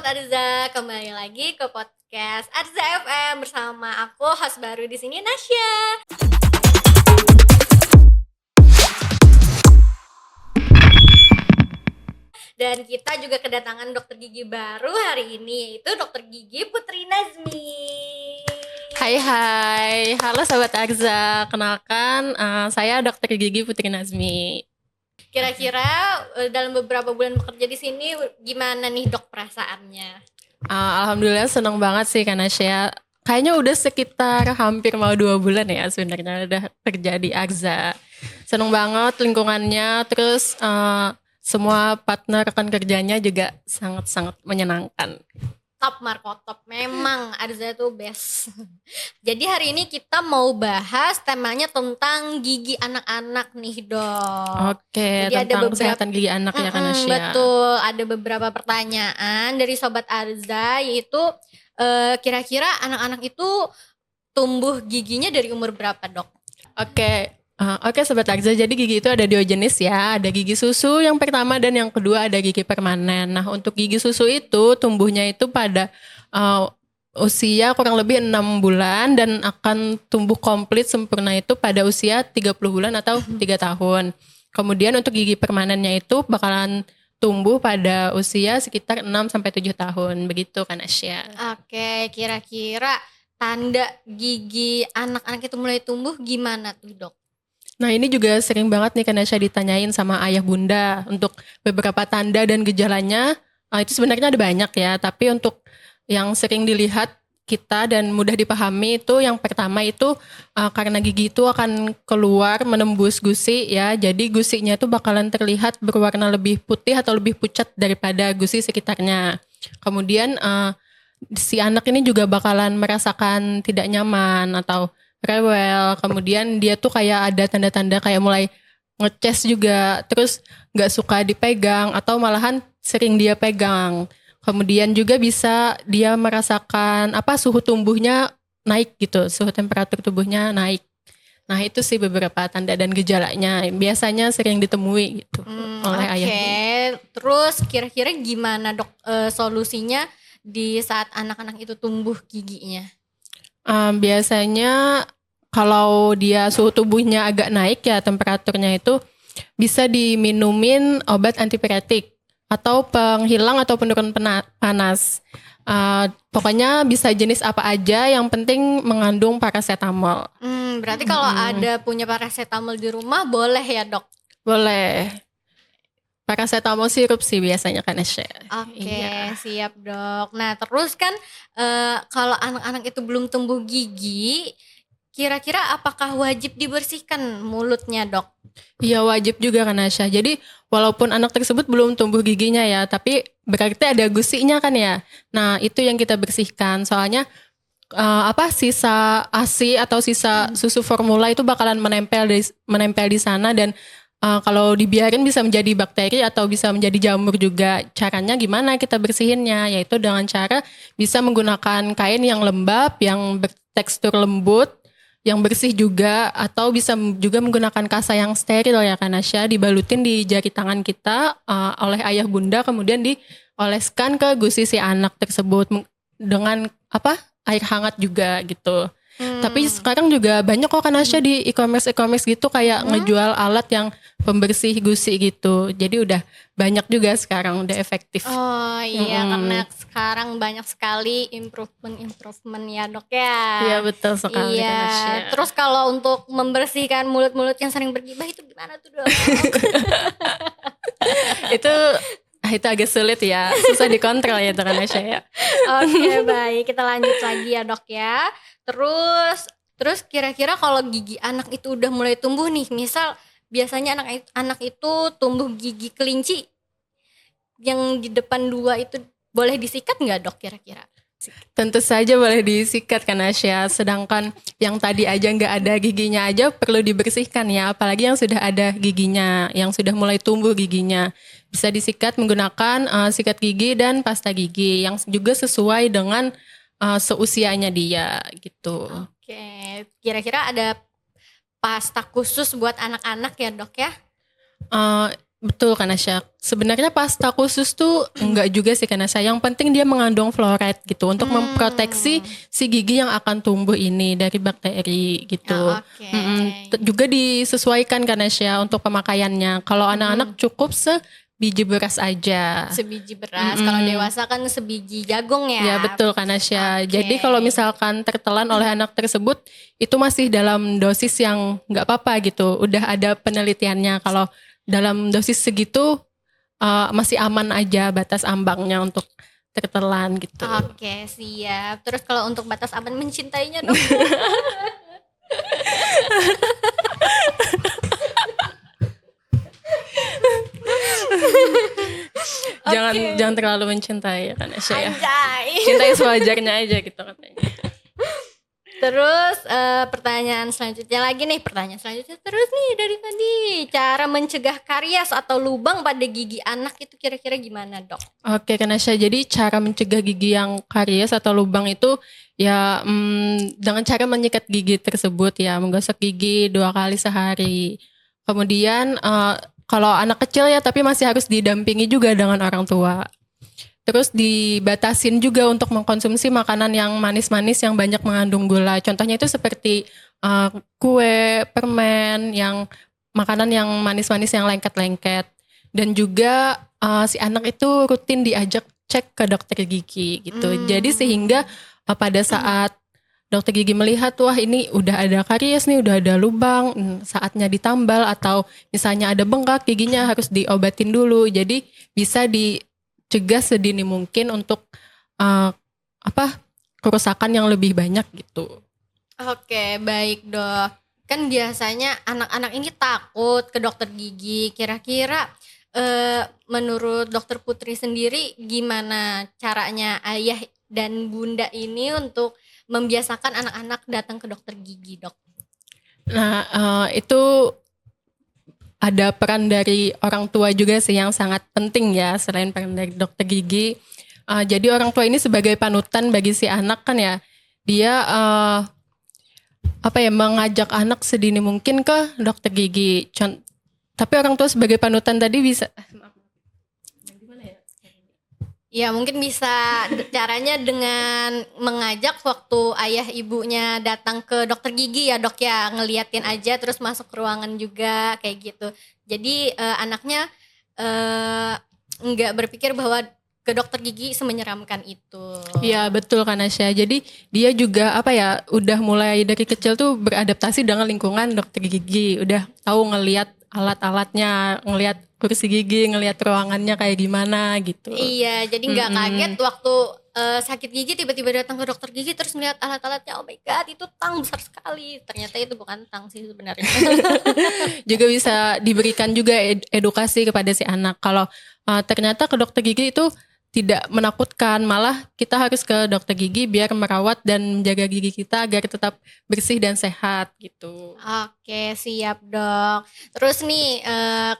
Sobat Arza, kembali lagi ke podcast Arza FM bersama aku host baru di sini Nasya. Dan kita juga kedatangan dokter gigi baru hari ini, yaitu dokter gigi Putri Nazmi. Hai, halo Sobat Arza, kenalkan saya dokter gigi Putri Nazmi. Kira-kira dalam beberapa bulan bekerja di sini gimana nih dok perasaannya? Alhamdulillah senang banget sih karena saya kayaknya udah sekitar hampir mau 2 bulan ya sebenarnya udah kerja di Arza. Senang banget lingkungannya, terus semua partner rekan kerjanya juga sangat-sangat menyenangkan. Top Marco top, memang Arza tuh best. Jadi hari ini kita mau bahas temanya tentang gigi anak-anak nih dok. Oke, Jadi tentang kesehatan gigi anak ya kan Nasya. Betul, ada beberapa pertanyaan dari Sobat Arza, yaitu kira-kira anak-anak itu tumbuh giginya dari umur berapa dok? Oke Sobat Arza, jadi gigi itu ada 2 jenis ya. Ada gigi susu yang pertama dan yang kedua ada gigi permanen. Nah untuk gigi susu itu tumbuhnya itu pada usia kurang lebih 6 bulan dan akan tumbuh komplit sempurna itu pada usia 30 bulan atau 3 tahun. Kemudian untuk gigi permanennya itu bakalan tumbuh pada usia sekitar 6-7 tahun. Begitu kan Asya? Oke, kira-kira tanda gigi anak-anak itu mulai tumbuh gimana tuh dok? Nah ini juga sering banget nih karena saya ditanyain sama ayah bunda untuk beberapa tanda dan gejalanya. Itu sebenarnya ada banyak ya, tapi untuk yang sering dilihat kita dan mudah dipahami itu yang pertama itu karena gigi itu akan keluar menembus gusi ya, jadi gusinya itu bakalan terlihat berwarna lebih putih atau lebih pucat daripada gusi sekitarnya. Kemudian si anak ini juga bakalan merasakan tidak nyaman atau rewel, kemudian dia tuh kayak ada tanda-tanda kayak mulai ngeces juga, terus gak suka dipegang atau malahan sering dia pegang. Kemudian juga bisa dia merasakan suhu tubuhnya naik gitu, suhu temperatur tubuhnya naik. Nah itu sih beberapa tanda dan gejalanya, biasanya sering ditemui gitu oleh ayah. Oke, terus kira-kira gimana dok solusinya di saat anak-anak itu tumbuh giginya? Biasanya kalau dia suhu tubuhnya agak naik ya temperaturnya itu bisa diminumin obat antipiretik atau penghilang atau penurun panas. Pokoknya bisa jenis apa aja yang penting mengandung paracetamol. Berarti kalau ada punya paracetamol di rumah boleh ya dok? Boleh. Paracetamol sirup sih biasanya kan Asya. Oke, Iya. siap dok. Nah terus kan kalau anak-anak itu belum tumbuh gigi, kira-kira apakah wajib dibersihkan mulutnya dok? Iya wajib juga kan Asya. Jadi walaupun anak tersebut belum tumbuh giginya ya, tapi berarti ada gusinya kan ya. Nah itu yang kita bersihkan. Soalnya sisa ASI atau sisa susu formula itu bakalan menempel di sana dan kalau dibiarin bisa menjadi bakteri atau bisa menjadi jamur juga. Caranya gimana kita bersihinnya? Yaitu dengan cara bisa menggunakan kain yang lembab, yang bertekstur lembut, yang bersih juga, atau bisa juga menggunakan kasa yang steril ya kan Asya, dibalutin di jari tangan kita oleh ayah bunda, kemudian dioleskan ke gusi si anak tersebut dengan air hangat juga gitu. Tapi sekarang juga banyak kok kan Asya di e-commerce gitu kayak ngejual alat yang pembersih gusi gitu. Jadi udah banyak juga sekarang, udah efektif. Oh iya, karena sekarang banyak sekali improvement ya dok ya. Iya betul sekali iya. kan Asya. Terus kalau untuk membersihkan mulut-mulut yang sering bergibah itu gimana tuh dok? Itu agak sulit ya, susah dikontrol ya kan Asya ya. Oke baik, kita lanjut lagi ya dok ya. Terus kira-kira kalau gigi anak itu udah mulai tumbuh nih, misal biasanya anak itu tumbuh gigi kelinci yang di depan 2 itu boleh disikat nggak dok kira-kira? Tentu saja boleh disikat kan Asya, sedangkan yang tadi aja nggak ada giginya aja perlu dibersihkan ya, apalagi yang sudah ada giginya, yang sudah mulai tumbuh giginya. Bisa disikat menggunakan sikat gigi dan pasta gigi yang juga sesuai dengan seusianya dia gitu. Oke, kira-kira ada pasta khusus buat anak-anak ya dok ya? Betul kan Asya. Sebenarnya pasta khusus tuh enggak juga sih kan Asya. Yang penting dia mengandung fluoride gitu untuk memproteksi si gigi yang akan tumbuh ini dari bakteri gitu. Oke. Juga disesuaikan kan Asya untuk pemakaiannya. Kalau anak-anak cukup sebiji beras aja. Sebiji beras. Kalau dewasa kan sebiji jagung Ya ya. betul kan Asya. Oke. Jadi kalau misalkan tertelan oleh anak tersebut itu masih dalam dosis yang nggak apa-apa gitu. Udah ada penelitiannya kalau dalam dosis segitu masih aman aja batas ambangnya untuk tertelan gitu. Oke, siap. Terus kalau untuk batas aman mencintainya dong. Jangan terlalu mencintai ya kan Asya ya. Anjay. Cintai sewajarnya aja gitu katanya. Terus pertanyaan selanjutnya terus nih dari tadi, cara mencegah karies atau lubang pada gigi anak itu kira-kira gimana dok? Oke kan Asya, jadi cara mencegah gigi yang karies atau lubang itu ya dengan cara menyikat gigi tersebut ya, menggosok gigi 2 kali sehari. Kemudian kalau anak kecil ya tapi masih harus didampingi juga dengan orang tua. Terus dibatasin juga untuk mengkonsumsi makanan yang manis-manis yang banyak mengandung gula. Contohnya itu seperti kue, permen, yang makanan yang manis-manis yang lengket-lengket. Dan juga si anak itu rutin diajak cek ke dokter gigi gitu. Jadi sehingga pada saat dokter gigi melihat wah ini udah ada karies nih, udah ada lubang, saatnya ditambal atau misalnya ada bengkak giginya harus diobatin dulu. Jadi bisa dicegah sedini mungkin untuk kerusakan yang lebih banyak gitu. Oke, baik dok. Kan biasanya anak-anak ini takut ke dokter gigi. Kira-kira menurut dokter Putri sendiri gimana caranya ayah dan bunda ini untuk membiasakan anak-anak datang ke dokter gigi dok? Nah itu ada peran dari orang tua juga sih yang sangat penting ya, selain peran dari dokter gigi. Jadi orang tua ini sebagai panutan bagi si anak kan ya, dia mengajak anak sedini mungkin ke dokter gigi. Tapi orang tua sebagai panutan tadi bisa ya mungkin bisa caranya dengan mengajak waktu ayah ibunya datang ke dokter gigi ya dok ya, ngeliatin aja terus masuk ke ruangan juga kayak gitu. Jadi anaknya nggak berpikir bahwa ke dokter gigi semenyeramkan itu. Iya betul kan Asya. Jadi dia juga udah mulai dari kecil tuh beradaptasi dengan lingkungan dokter gigi. Udah tahu ngelihat alat-alatnya, ngelihat kursi gigi, ngelihat ruangannya kayak gimana gitu. Iya, jadi nggak kaget waktu sakit gigi tiba-tiba datang ke dokter gigi terus melihat alat-alatnya, oh my god itu tang besar sekali. Ternyata itu bukan tang sih sebenarnya. Juga bisa diberikan juga edukasi kepada si anak. Kalau ternyata ke dokter gigi itu tidak menakutkan, malah kita harus ke dokter gigi biar merawat dan menjaga gigi kita agar tetap bersih dan sehat gitu. Oke, siap dok. Terus nih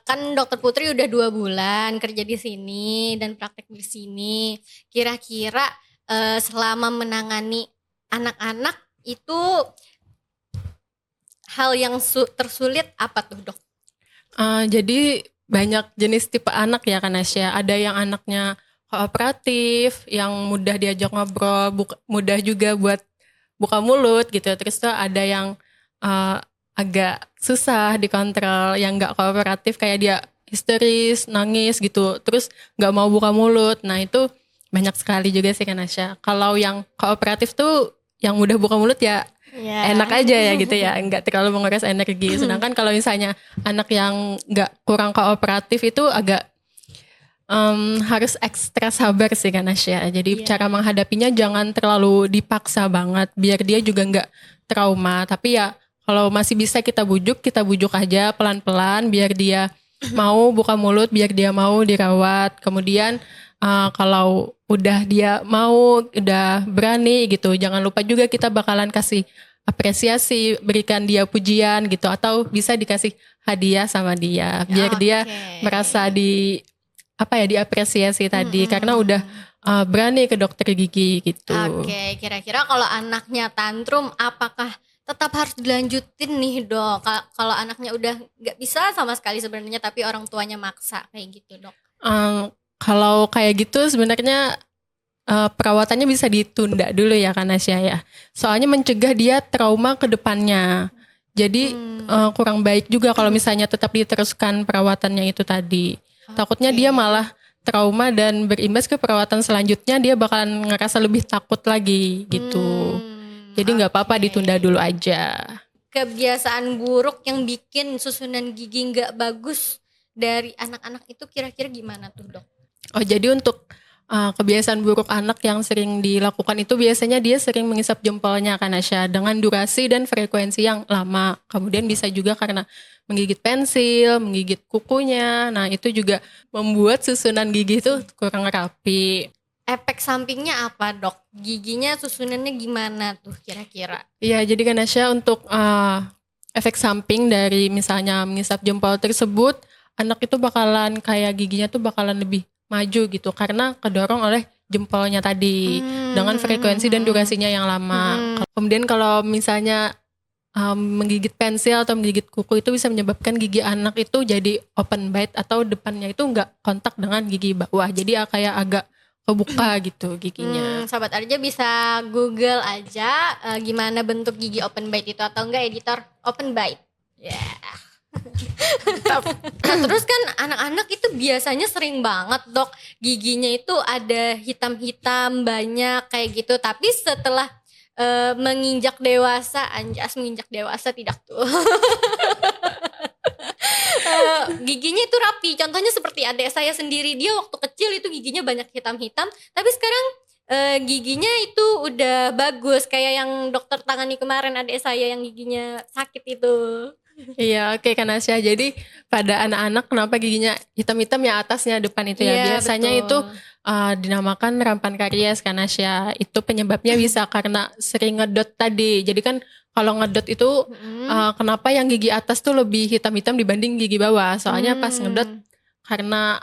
kan dokter Putri udah 2 bulan kerja di sini dan praktek di sini. Kira-kira selama menangani anak-anak itu hal yang tersulit apa tuh dok? Jadi banyak jenis tipe anak ya kan Asya. Ada yang anaknya kooperatif, yang mudah diajak ngobrol, mudah juga buat buka mulut gitu. Terus tuh ada yang agak susah dikontrol, yang gak kooperatif kayak dia histeris, nangis gitu, terus gak mau buka mulut. Nah itu banyak sekali juga sih kan Asya. Kalau yang kooperatif tuh yang mudah buka mulut ya enak aja ya gitu ya, nggak terlalu menguras energi. Sedangkan kalau misalnya anak yang nggak kurang kooperatif itu agak harus ekstra sabar sih kan Asya. Jadi cara menghadapinya jangan terlalu dipaksa banget, biar dia juga nggak trauma. Tapi ya kalau masih bisa kita bujuk aja pelan-pelan biar dia mau buka mulut, biar dia mau dirawat. Kemudian kalau udah dia mau, udah berani gitu, jangan lupa juga kita bakalan kasih apresiasi, berikan dia pujian gitu, atau bisa dikasih hadiah sama dia biar dia merasa diapresiasi tadi karena udah berani ke dokter gigi gitu. Oke, kira-kira kalau anaknya tantrum apakah tetap harus dilanjutin nih dok. Kalau anaknya udah nggak bisa sama sekali sebenarnya, tapi orang tuanya maksa kayak gitu dok. Eh, Kalau kayak gitu sebenarnya perawatannya bisa ditunda dulu ya kan Nasya ya. Soalnya mencegah dia trauma ke depannya. Jadi kurang baik juga kalau misalnya tetap diteruskan perawatannya itu tadi. Takutnya dia malah trauma dan berimbas ke perawatan selanjutnya, dia bakalan ngerasa lebih takut lagi gitu. Jadi nggak apa-apa, ditunda dulu aja. Kebiasaan buruk yang bikin susunan gigi nggak bagus dari anak-anak itu kira-kira gimana tuh dok? Oh, jadi untuk kebiasaan buruk anak yang sering dilakukan itu biasanya dia sering mengisap jempolnya kan Asya, dengan durasi dan frekuensi yang lama. Kemudian bisa juga karena menggigit pensil, menggigit kukunya. Nah, itu juga membuat susunan gigi itu kurang rapi. Efek sampingnya apa dok? Giginya susunannya gimana tuh kira-kira? Iya, jadi kan Asya untuk efek samping dari misalnya mengisap jempol tersebut, anak itu bakalan kayak giginya tuh bakalan lebih maju gitu karena kedorong oleh jempolnya tadi dengan frekuensi dan durasinya yang lama. Kemudian kalau misalnya menggigit pensil atau menggigit kuku itu bisa menyebabkan gigi anak itu jadi open bite atau depannya itu nggak kontak dengan gigi bawah, jadi kayak agak kebuka gitu giginya. Sahabat Arja bisa Google aja gimana bentuk gigi open bite itu, atau enggak editor open bite. Ya. Nah, terus kan anak-anak itu biasanya sering banget dok giginya itu ada hitam-hitam banyak kayak gitu, tapi setelah menginjak dewasa, anjas menginjak dewasa tidak tuh. Giginya itu rapi. Contohnya seperti adik saya sendiri, dia waktu kecil itu giginya banyak hitam-hitam, tapi sekarang giginya itu udah bagus kayak yang dokter tangani kemarin adik saya yang giginya sakit itu. Iya, oke kan Asya. Jadi pada anak-anak kenapa giginya hitam-hitam ya atasnya, depan itu ya. Iya, Biasanya betul. itu dinamakan rampan karies kan Asya. Itu penyebabnya bisa karena sering ngedot tadi. Jadi kan kalau ngedot itu kenapa yang gigi atas tuh lebih hitam-hitam dibanding gigi bawah? Soalnya pas ngedot karena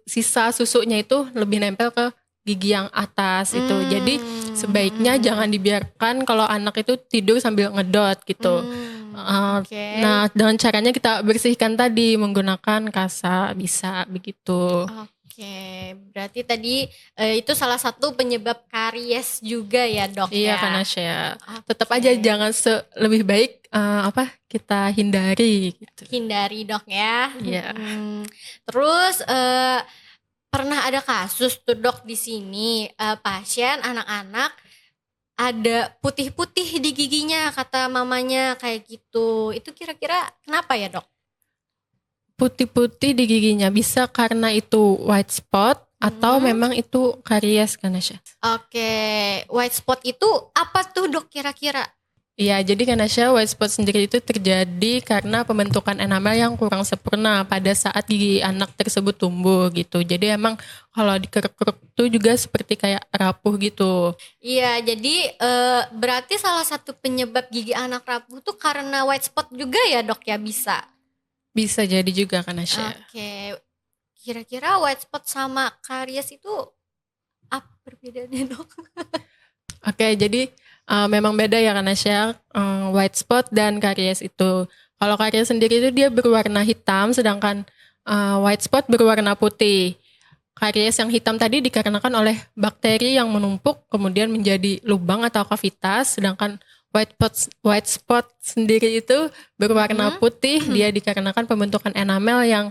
sisa susunya itu lebih nempel ke gigi yang atas itu. Jadi sebaiknya jangan dibiarkan kalau anak itu tidur sambil ngedot gitu. Nah, dengan caranya kita bersihkan tadi menggunakan kasa, bisa begitu. Oke, berarti tadi itu salah satu penyebab karies juga ya dok Iya ya? kan Asya. Tetap aja jangan lebih baik kita hindari gitu. Hindari dok ya. Iya. Terus pernah ada kasus tuh dok di sini pasien anak-anak ada putih-putih di giginya kata mamanya kayak gitu. Itu kira-kira kenapa ya dok? Putih-putih di giginya bisa karena itu white spot atau memang itu karies kan Asya? Oke, white spot itu apa tuh dok kira-kira? Iya, jadi kan Asya, white spot sendiri itu terjadi karena pembentukan enamel yang kurang sempurna pada saat gigi anak tersebut tumbuh gitu. Jadi emang kalau dikeruk-keruk tuh juga seperti kayak rapuh gitu. Iya, jadi berarti salah satu penyebab gigi anak rapuh tuh karena white spot juga ya dok ya, bisa? Bisa jadi juga kan Asya. Oke, kira-kira white spot sama karies itu apa perbedaannya dok? Oke, jadi memang beda ya kan Asya, white spot dan karies itu. Kalau karies sendiri itu dia berwarna hitam, sedangkan white spot berwarna putih. Karies yang hitam tadi dikarenakan oleh bakteri yang menumpuk kemudian menjadi lubang atau kavitas, sedangkan white spot sendiri itu berwarna putih, dia dikarenakan pembentukan enamel yang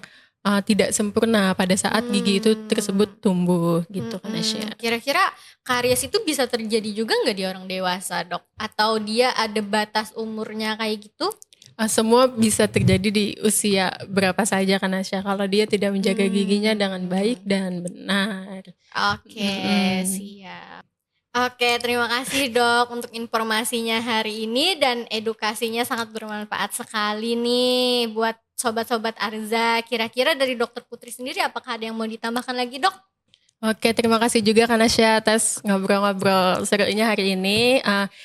tidak sempurna pada saat gigi itu tersebut tumbuh gitu kan Asya. Kira-kira karies itu bisa terjadi juga nggak di orang dewasa dok? Atau dia ada batas umurnya kayak gitu? Semua bisa terjadi di usia berapa saja kan Asya, kalau dia tidak menjaga giginya dengan baik dan benar. Oke, siap. Oke, terima kasih dok untuk informasinya hari ini dan edukasinya sangat bermanfaat sekali nih buat sobat-sobat Arza. Kira-kira dari dokter Putri sendiri apakah ada yang mau ditambahkan lagi dok? Oke, terima kasih juga Kak Nasya atas ngobrol-ngobrol serunya hari ini.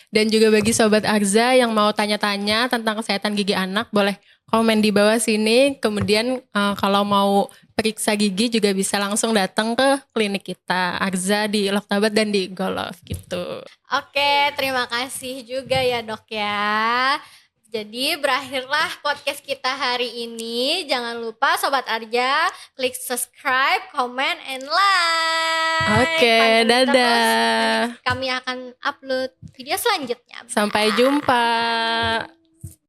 Dan juga bagi Sobat Arza yang mau tanya-tanya tentang kesehatan gigi anak, boleh komen di bawah sini. Kemudian kalau mau periksa gigi juga bisa langsung datang ke klinik kita, Arza di Loktabat dan di Golov gitu. Oke, terima kasih juga ya dok ya. Jadi berakhirlah podcast kita hari ini. Jangan lupa Sobat Arja, klik subscribe, comment, and like. Oke, Pantengin terus, dadah. kami akan upload video selanjutnya. Sampai jumpa.